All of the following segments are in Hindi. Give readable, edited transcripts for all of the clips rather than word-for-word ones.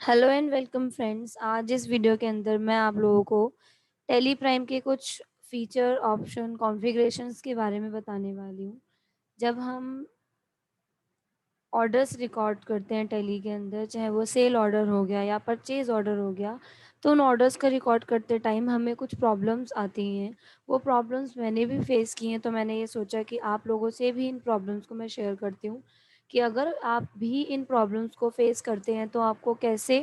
Hello and welcome friends. आज इस वीडियो के अंदर मैं आप लोगों को टेली प्राइम के कुछ फीचर ऑप्शन कॉन्फ़िगरेशंस के बारे में बताने वाली हूँ। जब हम ऑर्डर्स रिकॉर्ड करते हैं टेली के अंदर, चाहे वो सेल ऑर्डर हो गया या परचेज़ ऑर्डर हो गया, तो उन ऑर्डर्स का रिकॉर्ड करते टाइम हमें कुछ प्रॉब्लम्स आती हैं। वो प्रॉब्लम्स मैंने भी फेस की हैं, तो मैंने ये सोचा कि आप लोगों से भी इन प्रॉब्लम्स को मैं शेयर करती हूँ कि अगर आप भी इन प्रॉब्लम्स को फेस करते हैं तो आपको कैसे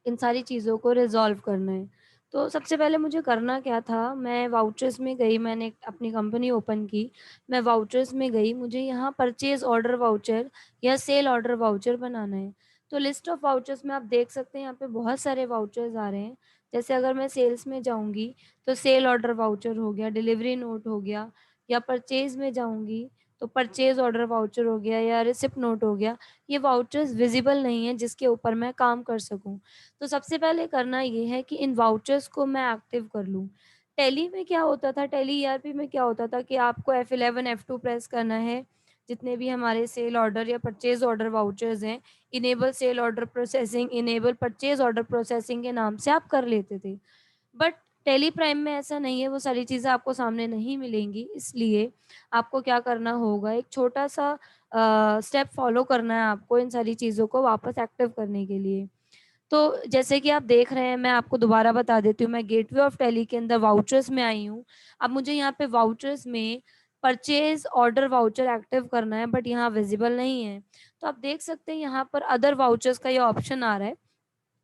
इन सारी चीज़ों को रिज़ॉल्व करना है। तो सबसे पहले मुझे करना क्या था, मैं वाउचर्स में गई, मैंने एक अपनी कंपनी ओपन की। मैं वाउचर्स में गई, मुझे यहाँ परचेज़ ऑर्डर वाउचर या सेल ऑर्डर वाउचर बनाना है। तो लिस्ट ऑफ वाउचर्स में आप देख सकते हैं यहाँ पे बहुत सारे वाउचर्स आ रहे हैं। जैसे अगर मैं सेल्स में जाऊँगी तो सेल ऑर्डर वाउचर हो गया, डिलीवरी नोट हो गया, या परचेज़ में जाऊँगी तो परचेज़ ऑर्डर वाउचर हो गया या रिसिप्ट नोट हो गया। ये वाउचर्स विज़िबल नहीं है जिसके ऊपर मैं काम कर सकूँ। तो सबसे पहले करना ये है कि इन वाउचर्स को मैं एक्टिव कर लूँ। टैली में क्या होता था, टैली ईआरपी में क्या होता था कि आपको F11 F2 प्रेस करना है। जितने भी हमारे सेल ऑर्डर या परचेज़ ऑर्डर वाउचर्स हैं, enable sale order processing, enable purchase order processing के नाम से आप कर लेते थे। बट टेली प्राइम में ऐसा नहीं है, वो सारी चीज़ें आपको सामने नहीं मिलेंगी। इसलिए आपको क्या करना होगा, एक छोटा-सा स्टेप फॉलो करना है आपको इन सारी चीज़ों को वापस एक्टिव करने के लिए। तो जैसे कि आप देख रहे हैं, मैं आपको दोबारा बता देती हूँ, मैं गेटवे ऑफ टेली के अंदर वाउचर्स में आई हूँ। अब मुझे यहाँ पे वाउचर्स में परचेज़ ऑर्डर वाउचर एक्टिव करना है, बट यहाँ विज़िबल नहीं है। तो आप देख सकते हैं यहाँ पर अदर वाउचर्स का ये ऑप्शन आ रहा है,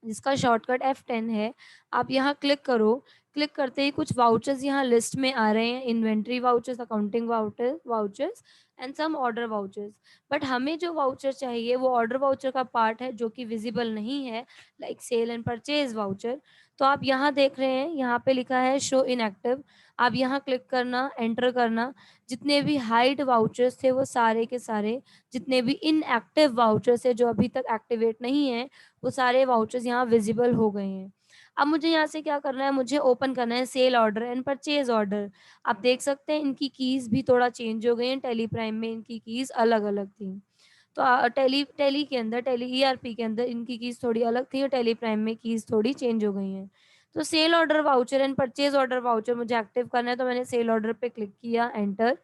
जिसका शॉर्टकट F10 है। आप यहाँ क्लिक करो, क्लिक करते ही कुछ वाउचर्स यहाँ लिस्ट में आ रहे हैं, inventory vouchers, accounting vouchers and some order vouchers. But हमें जो वाउचर चाहिए वो ऑर्डर वाउचर का पार्ट है जो कि विज़िबल नहीं है, like sale and purchase voucher. तो आप यहाँ देख रहे हैं, यहाँ पे लिखा है शो इनएक्टिव। आप यहाँ क्लिक करना, एंटर करना। जितने भी हाइड वाउचर्स थे वो सारे के सारे, जितने भी इनएक्टिव वाउचर्स है जो अभी तक एक्टिवेट नहीं है, वो सारे वाउचर्स यहाँ विज़िबल हो गए हैं। अब मुझे यहाँ से क्या करना है, मुझे ओपन करना है sale order and purchase order. आप देख सकते हैं इनकी कीज़ भी थोड़ा चेंज हो गई हैं, टेली प्राइम में इनकी कीज़ अलग-अलग थी। तो टेली टेली के अंदर, टेली ईआरपी के अंदर इनकी कीज़ थोड़ी अलग थी और टेली प्राइम में कीज़ थोड़ी चेंज हो गई हैं। तो sale order voucher and purchase order voucher मुझे एक्टिव करना है, तो मैंने सेल ऑर्डर पे क्लिक किया, एंटर।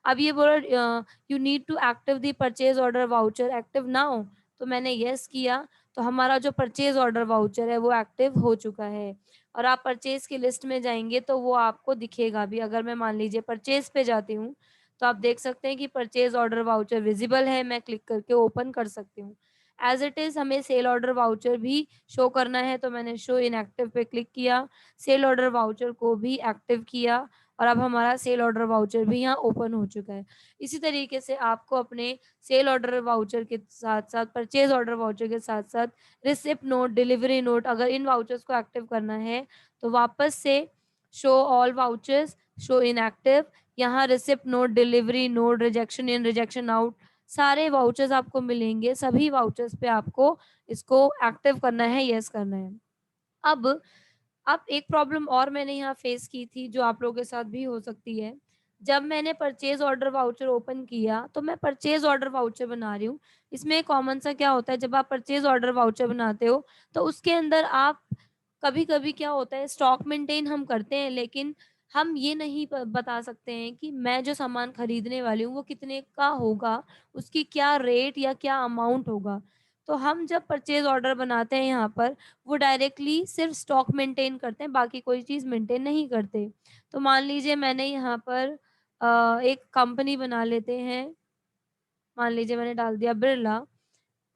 अब ये बोला you need to active the purchase order voucher active now, तो मैंने येस किया। तो हमारा जो परचेज़ ऑर्डर वाउचर है वो एक्टिव हो चुका है, और आप परचेज़ की लिस्ट में जाएँगे तो वो आपको दिखेगा भी। अगर मैं मान लीजिए परचेज़ पे जाती हूँ, तो आप देख सकते हैं कि परचेज़ ऑर्डर वाउचर विज़िबल है, मैं क्लिक करके ओपन कर सकती हूँ। एज़ इट इज़ हमें सेल ऑर्डर वाउचर भी शो करना है, तो मैंने शो इनएक्टिव पे क्लिक किया, सेल ऑर्डर वाउचर को भी एक्टिव किया, और अब हमारा सेल ऑर्डर वाउचर भी यहाँ ओपन हो चुका है। इसी तरीके से आपको अपने सेल ऑर्डर वाउचर के साथ-साथ, परचेज़ ऑर्डर वाउचर के साथ-साथ रिसिप्ट नोट, डिलीवरी नोट, अगर इन वाउचर्स को एक्टिव करना है, तो वापस से show all vouchers, show inactive, यहाँ receipt note, delivery note, rejection in, rejection out, सारे वाउचर्स आपको मिलेंगे। सभी वाउचर्स पे आपको इसको एक्टिव करना है, येस करना है। अब अब एक प्रॉब्लम और मैंने यहाँ फेस की थी जो आप लोगों के साथ भी हो सकती है। जब मैंने परचेज़ ऑर्डर वाउचर ओपन किया, तो मैं परचेज़ ऑर्डर वाउचर बना रही हूँ। इसमें कॉमन सा क्या होता है, जब आप परचेज़ ऑर्डर वाउचर बनाते हो, तो उसके अंदर आप कभी-कभी क्या होता है, स्टॉक मेंटेन हम करते हैं, लेकिन हम ये नहीं बता सकते हैं कि मैं जो सामान खरीदने वाली हूँ वो कितने का होगा, उसकी क्या रेट या क्या अमाउंट होगा। तो हम जब परचेज़ ऑर्डर बनाते हैं यहाँ पर, वो डायरेक्टली सिर्फ़ स्टॉक मेंटेन करते हैं, बाकी कोई चीज़ मेंटेन नहीं करते। तो मान लीजिए मैंने यहाँ पर एक कंपनी बना लेते हैं, मान लीजिए मैंने डाल दिया बिरला,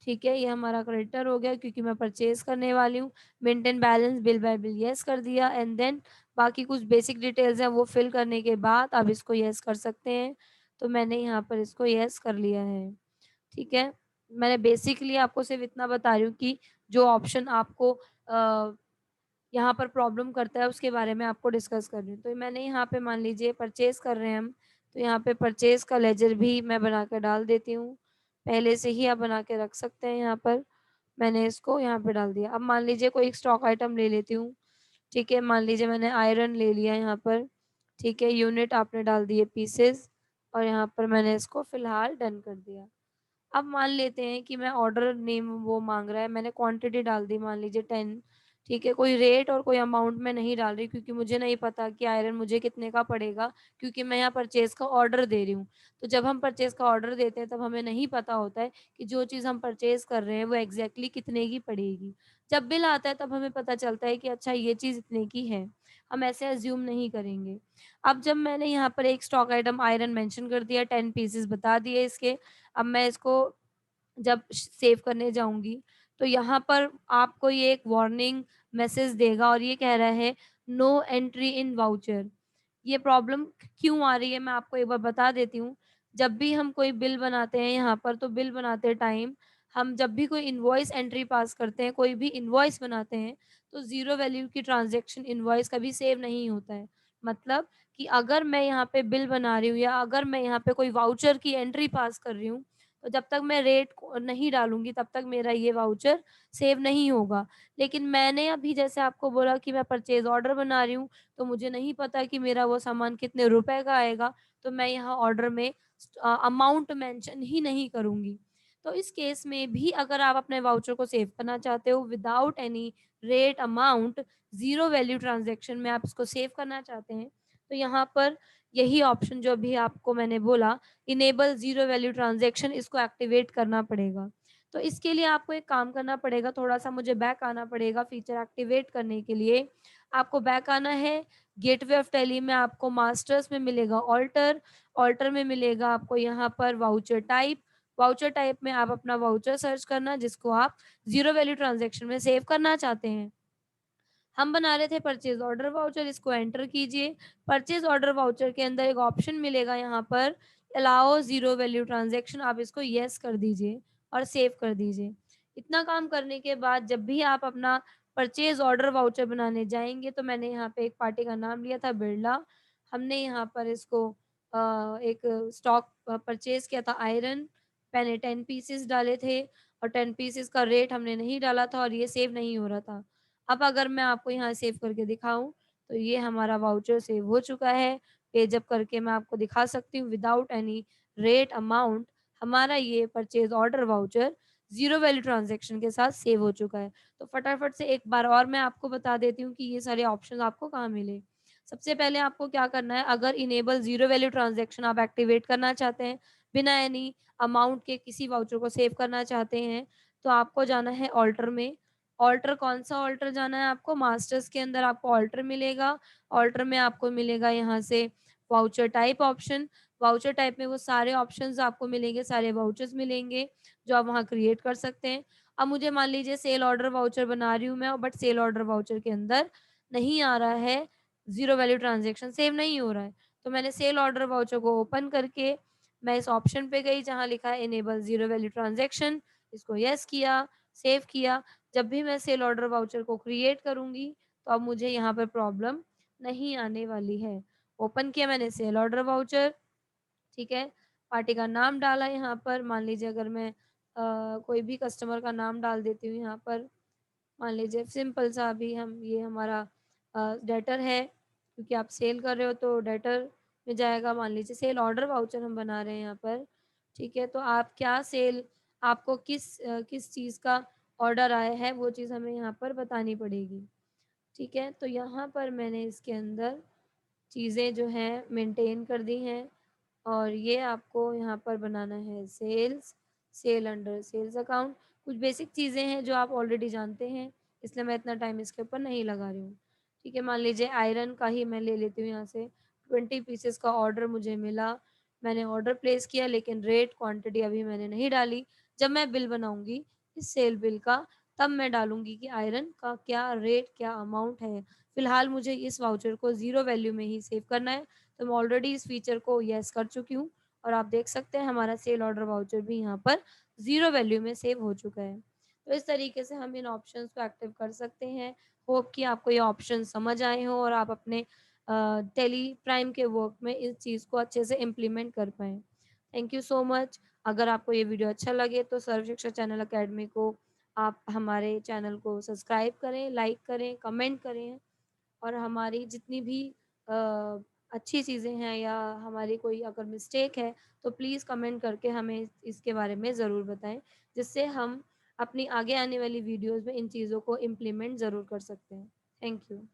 ठीक है? ये हमारा क्रेडिटर हो गया क्योंकि मैं परचेज़ करने वाली हूँ। Maintain balance bill bye bill yes कर दिया, एंड देन बाकी कुछ बेसिक डिटेल्स हैं वो फिल करने के बाद आप इसको येस कर सकते हैं। तो मैंने यहाँ पर इसको येस कर लिया है, ठीक है? मैंने बेसिकली आपको सिर्फ़ इतना बता रही हूँ कि जो ऑप्शन आपको यहाँ पर प्रॉब्लम करता है उसके बारे में आपको डिस्कस कर रही हूँ। तो मैंने यहाँ पे मान लीजिए परचेज़ कर रहे हैं हम, तो यहाँ पे परचेज़ का लेजर भी मैं बना के डाल देती हूँ। पहले से ही आप बना के रख सकते हैं यहाँ पर। मैंने इसको यहाँ पे डाल दिया। अब मान लीजिए कोई एक स्टॉक आइटम ले लेती हूँ, ठीक है? मान लीजिए मैंने आयरन ले लिया यहाँ पर, ठीक है? यूनिट आपने डाल दिए पीसेज़, और यहाँ पर मैंने इसको फ़िलहाल डन कर दिया। अब मान लेते हैं कि मैं ऑर्डर नेम वो माँग रहा है, मैंने क्वांटिटी डाल दी मान लीजिए 10, ठीक है? कोई रेट और कोई अमाउंट मैं नहीं डाल रही क्योंकि मुझे नहीं पता कि आयरन मुझे कितने का पड़ेगा, क्योंकि मैं यहाँ परचेज़ का ऑर्डर दे रही हूँ। तो जब हम परचेज़ का ऑर्डर देते हैं तब हमें नहीं पता होता है कि जो चीज़ हम परचेज़ कर रहे हैं वो एग्ज़ैक्टली कितने की पड़ेगी। जब बिल आता है तब हमें पता चलता है कि अच्छा ये चीज़ इतने की है। हम ऐसे अज़्यूम नहीं करेंगे। अब जब मैंने यहाँ पर एक स्टॉक आइटम आयरन मेंशन कर दिया, 10 पीसेस बता दिए इसके, अब मैं इसको जब सेव करने जाऊँगी, तो यहाँ पर आपको ये एक वार्निंग मैसेज देगा और ये कह रहा है नो एंट्री इन वाउचर। ये प्रॉब्लम क्यों आ रही है मैं आपको एक बार बता देती हूँ। जब भी हम कोई बिल बनाते हैं यहाँ पर, तो बिल बनाते टाइम हम जब भी कोई इनवॉइस एंट्री पास करते हैं, कोई भी इनवॉइस बनाते हैं, तो ज़ीरो वैल्यू की ट्रांज़ैक्शन इनवॉइस कभी सेव नहीं होता है। मतलब कि अगर मैं यहाँ पे बिल बना रही हूँ या अगर मैं यहाँ पे कोई वाउचर की एंट्री पास कर रही हूँ, तो जब तक मैं रेट को नहीं डालूँगी तब तक मेरा ये वाउचर सेव नहीं होगा। लेकिन मैंने अभी जैसे आपको बोला कि मैं परचेज़ ऑर्डर बना रही हूँ, तो मुझे नहीं पता कि मेरा वो सामान कितने रुपए का आएगा, तो मैं यहाँ ऑर्डर में अमाउंट मेंशन ही नहीं करूँगी। तो इस केस में भी अगर आप अपने वाउचर को सेव करना चाहते हो without any rate, amount, zero value transaction में आप इसको सेव करना चाहते हैं, तो यहाँ पर यही ऑप्शन जो अभी आपको मैंने बोला, इनेबल ज़ीरो वैल्यू ट्रांज़ैक्शन, इसको एक्टिवेट करना पड़ेगा। तो इसके लिए आपको एक काम करना पड़ेगा, थोड़ा-सा मुझे बैक आना पड़ेगा फीचर एक्टिवेट करने के लिए। आपको बैक आना है, गेटवे ऑफ टैली में आपको मास्टर्स में मिलेगा ऑल्टर, ऑल्टर में मिलेगा आपको यहाँ पर वाउचर टाइप में आप अपना वाउचर सर्च करना जिसको आप ज़ीरो वैल्यू ट्रांज़ैक्शन में सेव करना चाहते हैं। हम बना रहे थे परचेज़ ऑर्डर वाउचर, इसको एंटर कीजिए। परचेज़ ऑर्डर वाउचर के अंदर एक ऑप्शन मिलेगा यहाँ पर अलाउ ज़ीरो वैल्यू ट्रांज़ैक्शन, आप इसको येस कर दीजिए और सेव कर दीजिए। इतना काम करने के बाद जब भी आप अपना परचेज़ ऑर्डर वाउचर बनाने जाएँगे, तो मैंने यहाँ पे एक पार्टी का नाम लिया था बिरला। हमने यहाँ पर इसको एक स्टॉक परचेज़ किया था आयरन, मैंने 10 पीसेस डाले थे और 10 पीसेस का रेट हमने नहीं डाला था और ये सेव नहीं हो रहा था। अब अगर मैं आपको यहाँ सेव करके दिखाऊँ, तो ये हमारा वाउचर सेव हो चुका है। पेज अप करके मैं आपको दिखा सकती हूँ विदाउट एनी रेट, अमाउंट, हमारा ये purchase order voucher zero value transaction के साथ सेव हो चुका है। तो फटाफट से एक बार और मैं आपको बता देती हूँ कि ये सारे ऑप्शंस आपको कहाँ मिले। सबसे पहले आपको क्या करना है, अगर इनेबल ज़ीरो वैल्यू ट्रांज़ैक्शन आप एक्टिवेट करना चाहते हैं, बिना एनी अमाउंट के किसी वाउचर को सेव करना चाहते हैं, तो आपको जाना है ऑल्टर में। ऑल्टर कौन-सा ऑल्टर जाना है आपको? मास्टर्स के अंदर आपको ऑल्टर मिलेगा। ऑल्टर में आपको मिलेगा यहाँ से voucher type option. Voucher type में वो सारे ऑप्शंस आपको मिलेंगे, सारे वाउचर्स मिलेंगे, जो आप वहाँ क्रिएट कर सकते हैं। अब मुझे मान लीजिए सेल ऑर्डर वाउचर बना रही हूँ मैं, बट सेल ऑर्डर वाउचर के अंदर नहीं आ रहा है, ज़ीरो वैल्यू ट्रांज़ैक्शन सेव नहीं हो रहा है। तो मैंने सेल ऑर्डर वाउचर को ओपन करके मैं इस ऑप्शन पे गई जहाँ लिखा है इनेबल ज़ीरो वैल्यू ट्रांज़ैक्शन, इसको येस किया, सेव किया। जब भी मैं सेल ऑर्डर वाउचर को क्रिएट करूँगी, तो अब मुझे यहाँ पर प्रॉब्लम नहीं आने वाली है। ओपन किया मैंने सेल ऑर्डर वाउचर, ठीक है? पार्टी का नाम डाला यहाँ पर, मान लीजिए अगर मैं कोई भी कस्टमर का नाम डाल देती हूँ यहाँ पर, मान लीजिए सिंपल सा अभी हम ये हमारा डेटर है, क्योंकि आप सेल कर रहे हो तो डेटर में जाएगा। मान लीजिए सेल ऑर्डर वाउचर हम बना रहे हैं यहाँ पर, ठीक है? तो आप क्या सेल आपको किस चीज़ का ऑर्डर आया है, वो चीज़ हमें यहाँ पर बतानी पड़ेगी, ठीक है? तो यहाँ पर मैंने इसके अंदर चीज़ें जो हैं मेंटेन कर दी हैं और ये आपको यहाँ पर बनाना है सेल अंडर सेल्स अकाउंट। कुछ बेसिक चीज़ें हैं जो आप ऑलरेडी जानते हैं, इसलिए मैं इतना टाइम इसके ऊपर नहीं लगा रही हूँ। ठीक है, मान लीजिए आयरन का ही मैं ले लेती हूँ यहाँ से, 20 पीसेस का ऑर्डर मुझे मिला, मैंने ऑर्डर प्लेस किया लेकिन रेट, क्वांटिटी अभी मैंने नहीं डाली। जब मैं बिल बनाऊँगी इस सेल बिल का, तब मैं डालूँगी कि आयरन का क्या रेट, क्या अमाउंट है। फिलहाल मुझे इस वाउचर को ज़ीरो वैल्यू में ही सेव करना है, तो मैं ऑलरेडी इस फीचर को येस कर चुकी हूँ और आप देख सकते हैं हमारा सेल ऑर्डर वाउचर भी यहाँ पर ज़ीरो वैल्यू में सेव हो चुका है। तो इस तरीके से हम इन ऑप्शंस को एक्टिव कर सकते हैं। होप कि आपको ये ऑप्शन समझ आए हों और आप अपने टेली प्राइम के वर्क में इस चीज़ को अच्छे से इम्प्लीमेंट कर पाएँ। Thank you so much. अगर आपको ये वीडियो अच्छा लगे तो सर्व शिक्षा चैनल अकेडमी को आप हमारे चैनल को सब्सक्राइब करें, लाइक करें, कमेंट करें और हमारी जितनी भी अ, अच्छी चीज़ें हैं या हमारी कोई अगर मिस्टेक है, तो प्लीज़ कमेंट करके हमें इसके बारे में ज़रूर बताएँ, जिससे हम अपनी आगे आने वाली वीडियोज़ में इन चीज़ों को इम्प्लीमेंट ज़रूर कर सकते हैं। Thank you.